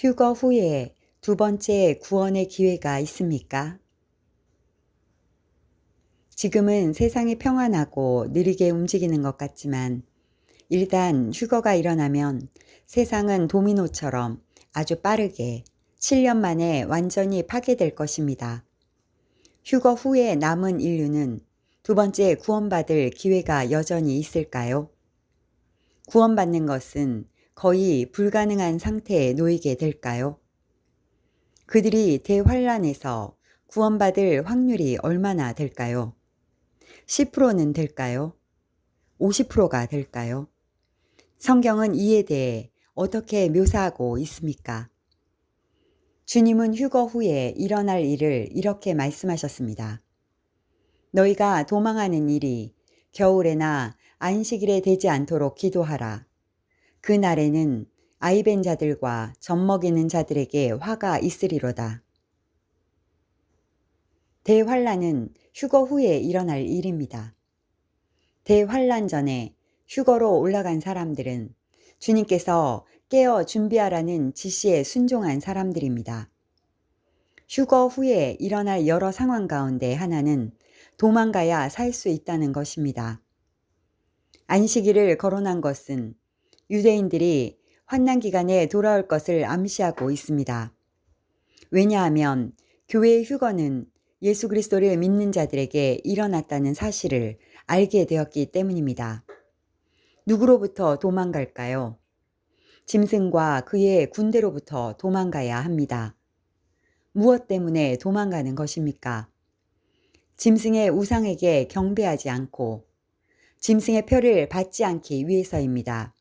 휴거 후에 두 번째 구원의 기회가 있습니까? 지금은 세상이 평안하고 느리게 움직이는 것 같지만 일단 휴거가 일어나면 세상은 도미노처럼 아주 빠르게 7년 만에 완전히 파괴될 것입니다. 휴거 후에 남은 인류는 두 번째 구원받을 기회가 여전히 있을까요? 구원받는 것은 거의 불가능한 상태에 놓이게 될까요? 그들이 대환란에서 구원받을 확률이 얼마나 될까요? 10%는 될까요? 50%가 될까요? 성경은 이에 대해 어떻게 묘사하고 있습니까? 주님은 휴거 후에 일어날 일을 이렇게 말씀하셨습니다. 너희가 도망하는 일이 겨울에나 안식일에 되지 않도록 기도하라. 그 날에는 아이벤 자들과 젖먹이는 자들에게 화가 있으리로다. 대환란은 휴거 후에 일어날 일입니다. 대환란 전에 휴거로 올라간 사람들은 주님께서 깨어 준비하라는 지시에 순종한 사람들입니다. 휴거 후에 일어날 여러 상황 가운데 하나는 도망가야 살 수 있다는 것입니다. 안식일을 거론한 것은 유대인들이 환난 기간에 돌아올 것을 암시하고 있습니다. 왜냐하면 교회의 휴거는 예수 그리스도를 믿는 자들에게 일어났다는 사실을 알게 되었기 때문입니다. 누구로부터 도망갈까요? 짐승과 그의 군대로부터 도망가야 합니다. 무엇 때문에 도망가는 것입니까? 짐승의 우상에게 경배하지 않고 짐승의 표를 받지 않기 위해서입니다.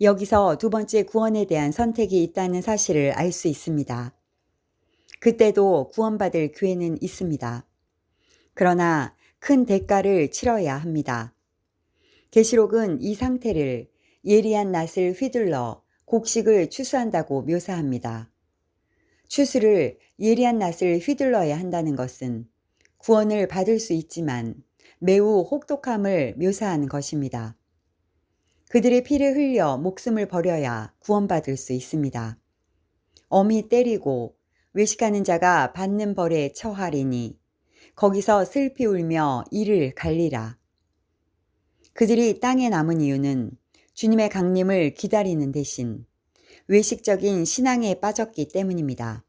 여기서 두 번째 구원에 대한 선택이 있다는 사실을 알 수 있습니다. 그때도 구원받을 기회는 있습니다. 그러나 큰 대가를 치러야 합니다. 계시록은 이 상태를 예리한 낫을 휘둘러 곡식을 추수한다고 묘사합니다. 추수를 예리한 낫을 휘둘러야 한다는 것은 구원을 받을 수 있지만 매우 혹독함을 묘사하는 것입니다. 그들의 피를 흘려 목숨을 버려야 구원받을 수 있습니다. 엄히 때리고 외식하는 자가 받는 벌에 처하리니 거기서 슬피 울며 이를 갈리라. 그들이 땅에 남은 이유는 주님의 강림을 기다리는 대신 외식적인 신앙에 빠졌기 때문입니다.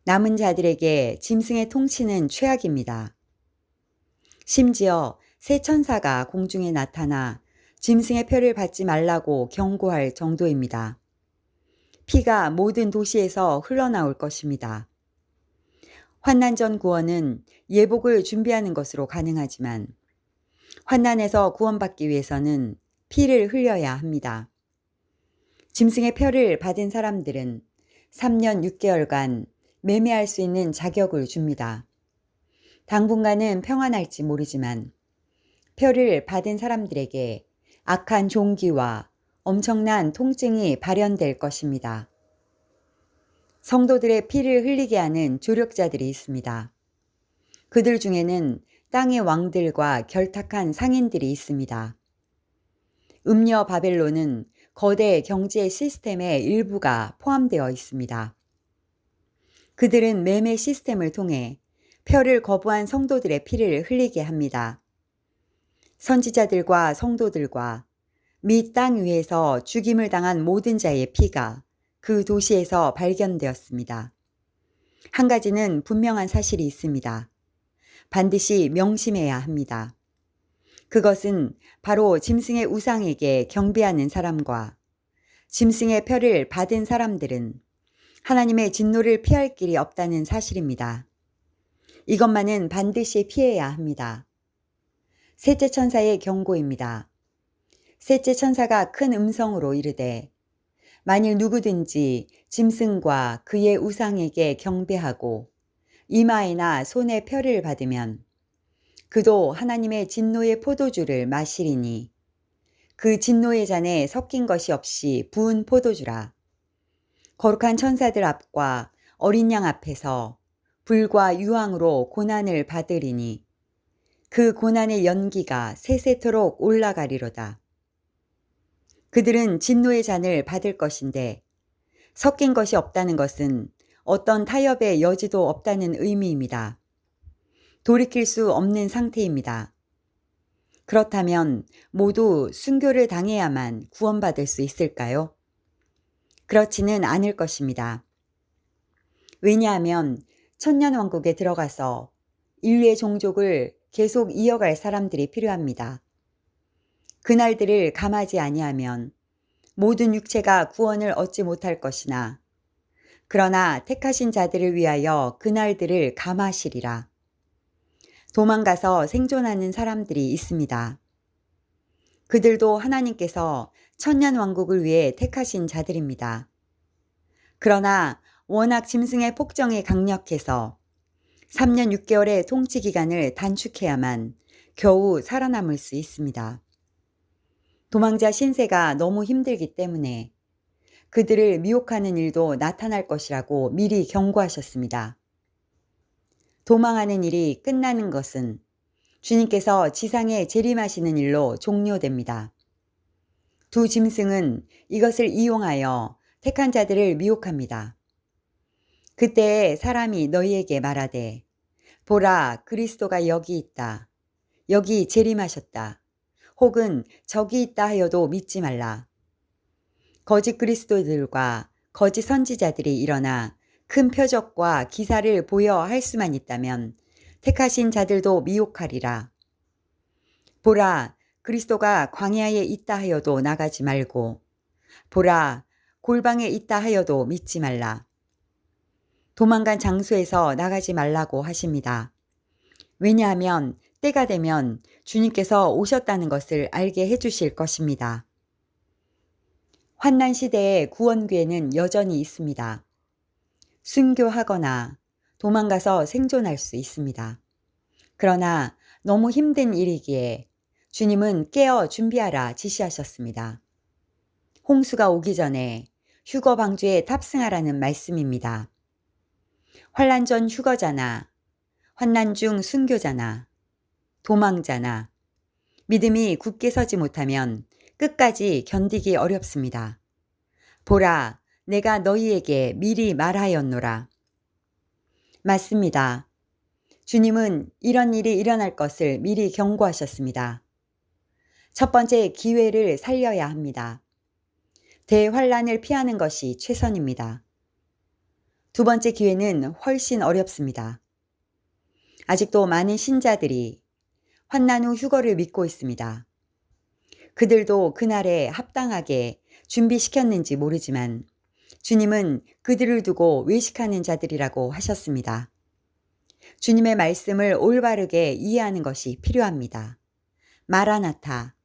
남은 자들에게 짐승의 통치는 최악입니다. 심지어 새 천사가 공중에 나타나 짐승의 표를 받지 말라고 경고할 정도입니다. 피가 모든 도시에서 흘러나올 것입니다. 환난 전 구원은 예복을 준비하는 것으로 가능하지만 환난에서 구원받기 위해서는 피를 흘려야 합니다. 짐승의 표를 받은 사람들은 3년 6개월간 매매할 수 있는 자격을 줍니다. 당분간은 평안할지 모르지만 표를 받은 사람들에게 악한 종기와 엄청난 통증이 발현될 것입니다. 성도들의 피를 흘리게 하는 조력자들이 있습니다. 그들 중에는 땅의 왕들과 결탁한 상인들이 있습니다. 음녀 바벨론은 거대 경제 시스템의 일부가 포함되어 있습니다. 그들은 매매 시스템을 통해 표를 거부한 성도들의 피를 흘리게 합니다. 선지자들과 성도들과 및 땅 위에서 죽임을 당한 모든 자의 피가 그 도시에서 발견되었습니다. 한 가지는 분명한 사실이 있습니다. 반드시 명심해야 합니다. 그것은 바로 짐승의 우상에게 경배하는 사람과 짐승의 표를 받은 사람들은 하나님의 진노를 피할 길이 없다는 사실입니다. 이것만은 반드시 피해야 합니다. 셋째 천사의 경고입니다. 셋째 천사가 큰 음성으로 이르되 만일 누구든지 짐승과 그의 우상에게 경배하고 이마에나 손에 표를 받으면 그도 하나님의 진노의 포도주를 마시리니 그 진노의 잔에 섞인 것이 없이 부은 포도주라. 거룩한 천사들 앞과 어린 양 앞에서 불과 유황으로 고난을 받으리니 그 고난의 연기가 세세토록 올라가리로다. 그들은 진노의 잔을 받을 것인데 섞인 것이 없다는 것은 어떤 타협의 여지도 없다는 의미입니다. 돌이킬 수 없는 상태입니다. 그렇다면 모두 순교를 당해야만 구원받을 수 있을까요? 그렇지는 않을 것입니다. 왜냐하면 천년왕국에 들어가서 인류의 종족을 계속 이어갈 사람들이 필요합니다. 그날들을 감하지 아니하면 모든 육체가 구원을 얻지 못할 것이나 그러나 택하신 자들을 위하여 그날들을 감하시리라. 도망가서 생존하는 사람들이 있습니다. 그들도 하나님께서 천년왕국을 위해 택하신 자들입니다. 그러나 워낙 짐승의 폭정이 강력해서 3년 6개월의 통치 기간을 단축해야만 겨우 살아남을 수 있습니다. 도망자 신세가 너무 힘들기 때문에 그들을 미혹하는 일도 나타날 것이라고 미리 경고하셨습니다. 도망하는 일이 끝나는 것은 주님께서 지상에 재림하시는 일로 종료됩니다. 두 짐승은 이것을 이용하여 택한 자들을 미혹합니다. 그때 사람이 너희에게 말하되 보라 그리스도가 여기 있다. 여기 재림하셨다. 혹은 저기 있다 하여도 믿지 말라. 거짓 그리스도들과 거짓 선지자들이 일어나 큰 표적과 기사를 보여 할 수만 있다면 택하신 자들도 미혹하리라. 보라 그리스도가 광야에 있다 하여도 나가지 말고 보라 골방에 있다 하여도 믿지 말라. 도망간 장소에서 나가지 말라고 하십니다. 왜냐하면 때가 되면 주님께서 오셨다는 것을 알게 해주실 것입니다. 환난 시대의 구원기회는 여전히 있습니다. 순교하거나 도망가서 생존할 수 있습니다. 그러나 너무 힘든 일이기에 주님은 깨어 준비하라 지시하셨습니다. 홍수가 오기 전에 휴거 방주에 탑승하라는 말씀입니다. 환난 전 휴거자나 환난 중 순교자나 도망자나 믿음이 굳게 서지 못하면 끝까지 견디기 어렵습니다. 보라, 내가 너희에게 미리 말하였노라. 맞습니다. 주님은 이런 일이 일어날 것을 미리 경고하셨습니다. 첫 번째 기회를 살려야 합니다. 대환란을 피하는 것이 최선입니다. 두 번째 기회는 훨씬 어렵습니다. 아직도 많은 신자들이 환난 후 휴거를 믿고 있습니다. 그들도 그날에 합당하게 준비시켰는지 모르지만 주님은 그들을 두고 외식하는 자들이라고 하셨습니다. 주님의 말씀을 올바르게 이해하는 것이 필요합니다. 마라나타,